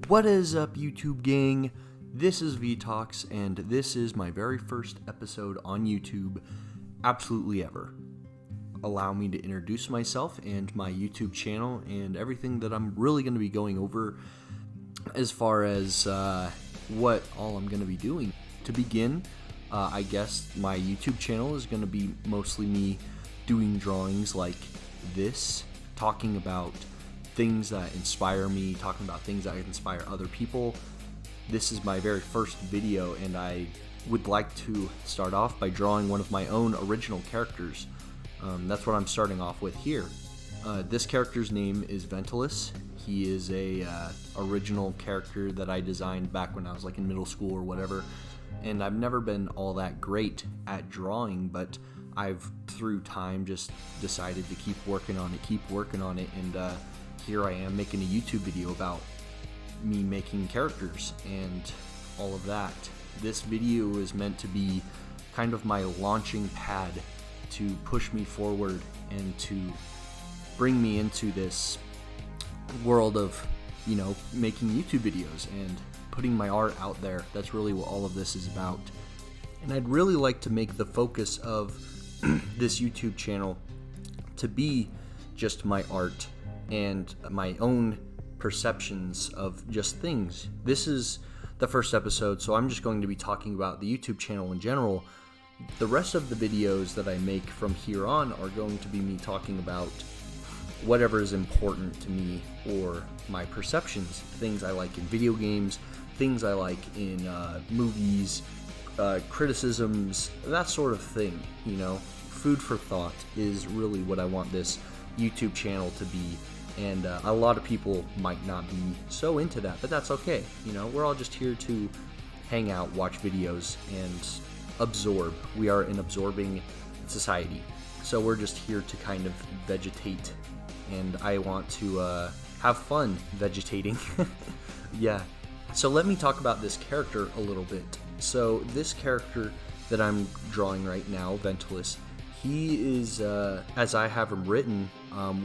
What is up, YouTube gang? This is VTalks, and this is my very first episode on YouTube absolutely ever. Allow me to introduce myself and my YouTube channel and everything that I'm really going to be going over as far as what all I'm going to be doing. To begin, I guess my YouTube channel is going to be mostly me doing drawings like this, talking about things that inspire me, talking about things that inspire other people. This is my very first video, and I would like to start off by drawing one of my own original characters. That's what I'm starting off with here. This character's name is Ventilus. He is a original character that I designed back when I was like in middle school or whatever, and I've never been all that great at drawing, but I've through time just decided to keep working on it, and here I am making a YouTube video about me making characters and all of that. This video is meant to be kind of my launching pad to push me forward and to bring me into this world of, making YouTube videos and putting my art out there. That's really what all of this is about. And I'd really like to make the focus of this YouTube channel to be just my art and my own perceptions of just things. This is the first episode, so I'm just going to be talking about the YouTube channel in general. The rest of the videos that I make from here on are going to be me talking about whatever is important to me or my perceptions, things I like in video games, things I like in movies, criticisms, that sort of thing, Food for thought is really what I want this YouTube channel to be. And a lot of people might not be so into that, but that's okay. We're all just here to hang out, watch videos, and absorb. We are an absorbing society. So we're just here to kind of vegetate, and I want to have fun vegetating. Yeah. So let me talk about this character a little bit. So this character that I'm drawing right now, Ventilus, he is, as I have him written,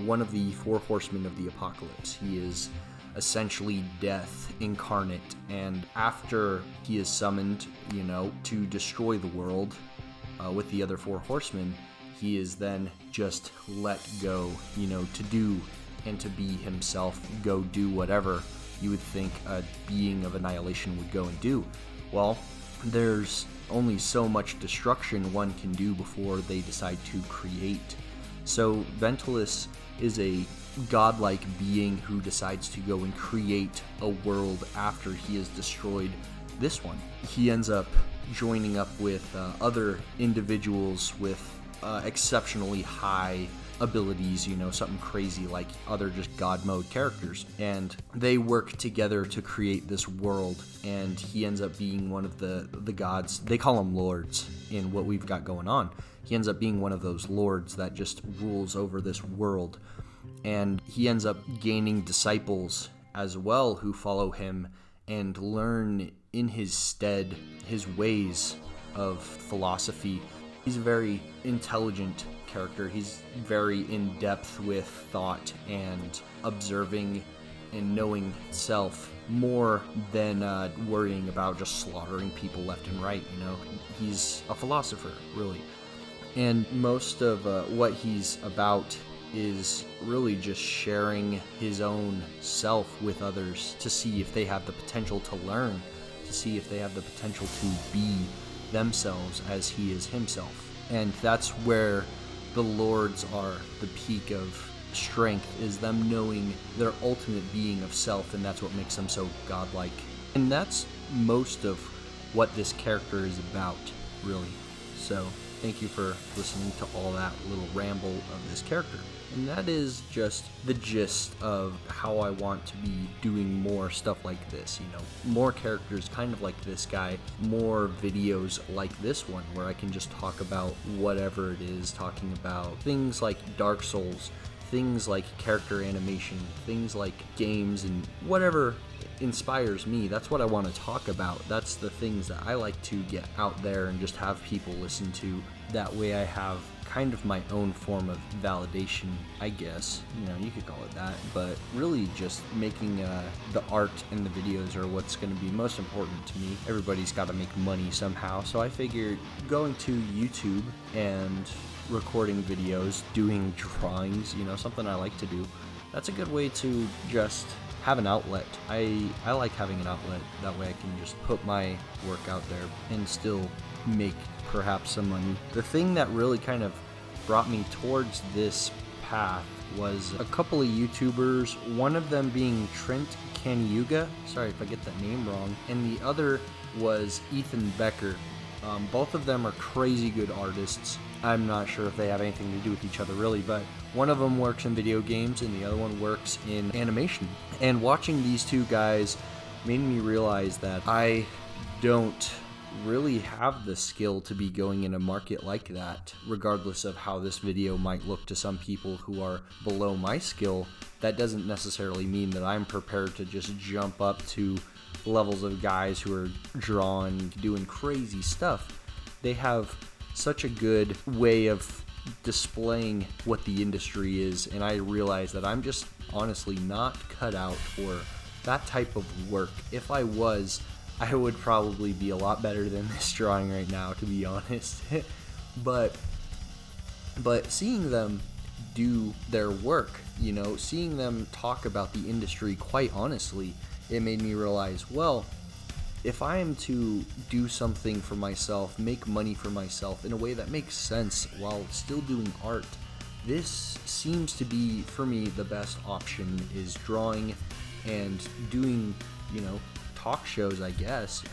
one of the four horsemen of the apocalypse. He is essentially death incarnate, and after he is summoned, to destroy the world with the other four horsemen, he is then just let go, to do and to be himself, go do whatever you would think a being of annihilation would go and do. Well, there's only so much destruction one can do before they decide to create. So Ventilus is a godlike being who decides to go and create a world after he has destroyed this one. He ends up joining up with other individuals with exceptionally high abilities, something crazy like other just god mode characters, and they work together to create this world, and he ends up being one of the gods. They call them lords in what we've got going on. He ends up being one of those lords that just rules over this world, and he ends up gaining disciples as well who follow him and learn in his stead his ways of philosophy. He's a very intelligent character. He's very in depth with thought and observing and knowing self more than worrying about just slaughtering people left and right. He's a philosopher, really. And most of what he's about is really just sharing his own self with others to see if they have the potential to learn, to see if they have the potential to be themselves as he is himself. And that's where the lords are the peak of strength, is them knowing their ultimate being of self, and that's what makes them so godlike. And that's most of what this character is about, really. So thank you for listening to all that little ramble of this character. And that is just the gist of how I want to be doing more stuff like this, more characters kind of like this guy, more videos like this one where I can just talk about whatever it is, talking about things like Dark Souls, things like character animation, things like games, and whatever inspires me. That's what I want to talk about. That's the things that I like to get out there and just have people listen to. That way I have kind of my own form of validation, I guess. You know, you could call it that. But really just making the art and the videos are what's going to be most important to me. Everybody's got to make money somehow. So I figured going to YouTube and recording videos, doing drawings, you know, something I like to do, that's a good way to just have an outlet. I like having an outlet. That way I can just put my work out there and still make perhaps some money. The thing that really kind of brought me towards this path was a couple of YouTubers, one of them being Trent Kanyuga, sorry if I get that name wrong, and the other was Ethan Becker. Both of them are crazy good artists. I'm not sure if they have anything to do with each other really, but one of them works in video games and the other one works in animation. And watching these two guys made me realize that I don't really have the skill to be going in a market like that. Regardless of how this video might look to some people who are below my skill, that doesn't necessarily mean that I'm prepared to just jump up to levels of guys who are drawing, doing crazy stuff. They have such a good way of displaying what the industry is, and I realize that I'm just honestly not cut out for that type of work. If I was, I would probably be a lot better than this drawing right now, to be honest. but seeing them do their work, you know, seeing them talk about the industry quite honestly, it made me realize, well, if I am to do something for myself, make money for myself in a way that makes sense while still doing art, this seems to be, for me, the best option is drawing and doing, you know, talk shows, I guess.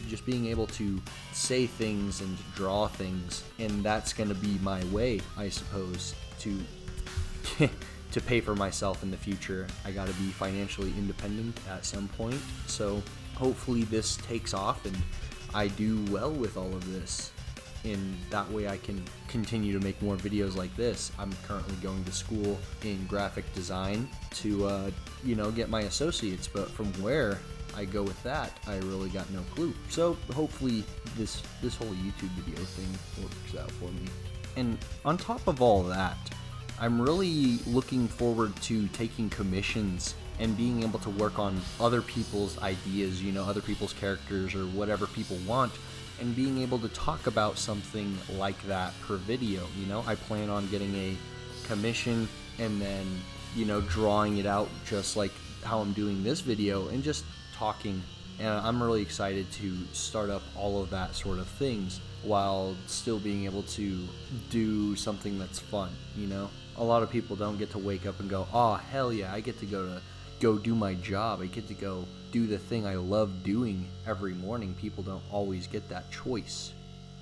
Just being able to say things and draw things, and that's going to be my way, I suppose, to to pay for myself in the future. I got to be financially independent at some point, so hopefully this takes off and I do well with all of this, and that way I can continue to make more videos like this. I'm currently going to school in graphic design to you know, get my associates, but from where I go with that, I really got no clue. So hopefully this whole YouTube video thing works out for me. And on top of all that, I'm really looking forward to taking commissions and being able to work on other people's ideas, you know, other people's characters or whatever people want, and being able to talk about something like that per video. You know, I plan on getting a commission and then, you know, drawing it out just like how I'm doing this video and just talking. And I'm really excited to start up all of that sort of things while still being able to do something that's fun, you know? A lot of people don't get to wake up and go, oh, hell yeah, I get to go do my job. I get to go do the thing I love doing every morning. People don't always get that choice.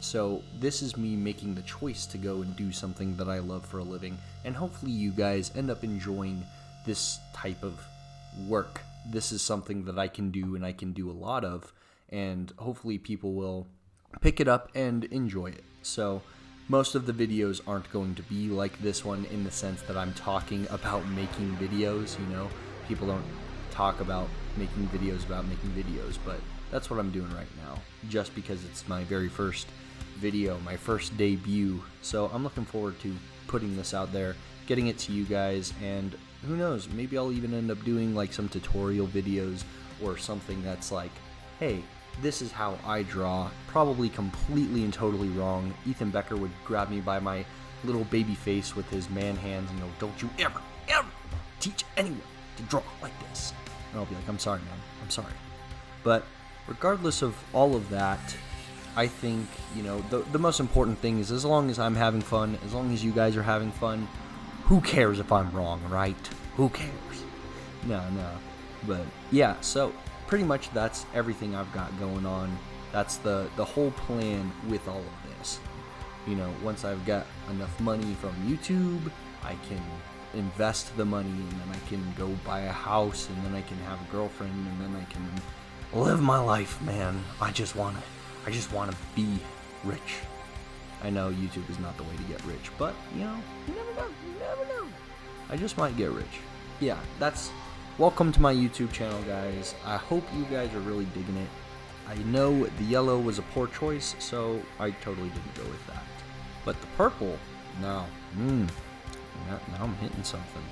So this is me making the choice to go and do something that I love for a living. And hopefully you guys end up enjoying this type of work. This is something that I can do and I can do a lot of. And hopefully people will pick it up and enjoy it. So most of the videos aren't going to be like this one in the sense that I'm talking about making videos, you know. People don't talk about making videos, but that's what I'm doing right now, just because it's my very first video, my first debut. So I'm looking forward to putting this out there, getting it to you guys, and who knows, maybe I'll even end up doing like some tutorial videos or something that's like, hey, this is how I draw, probably completely and totally wrong. Ethan Becker would grab me by my little baby face with his man hands and go, don't you ever teach anyone to draw like this. And I'll be like, I'm sorry, man, I'm sorry. But regardless of all of that, I think, you know, the most important thing is as long as I'm having fun, as long as you guys are having fun, who cares if I'm wrong, right? Who cares? No. But yeah, so pretty much that's everything I've got going on. That's the whole plan with all of this. You know, once I've got enough money from YouTube, I can invest the money, and then I can go buy a house, and then I can have a girlfriend, and then I can live my life, man. I just wanna be rich. I know YouTube is not the way to get rich, but you know, you never know. I just might get rich. Yeah, welcome to my YouTube channel, guys. I hope you guys are really digging it. I know the yellow was a poor choice, so I totally didn't go with that. But the purple Now, now I'm hitting something.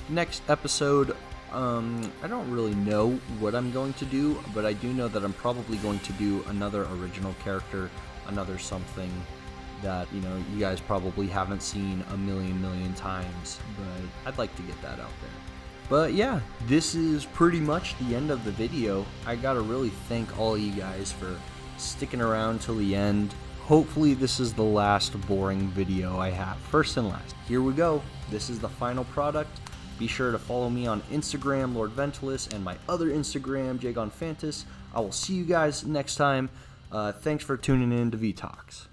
Next episode, I don't really know what I'm going to do, but I do know that I'm probably going to do another original character, another something that, you know, you guys probably haven't seen a million times, but I'd like to get that out there. But yeah, this is pretty much the end of the video. I gotta really thank all you guys for sticking around till the end. Hopefully this is the last boring video I have. First and last. Here we go. This is the final product. Be sure to follow me on Instagram, Lord Ventilus, and my other Instagram, Jagon Fantas. I will see you guys next time. Thanks for tuning in to VTalks.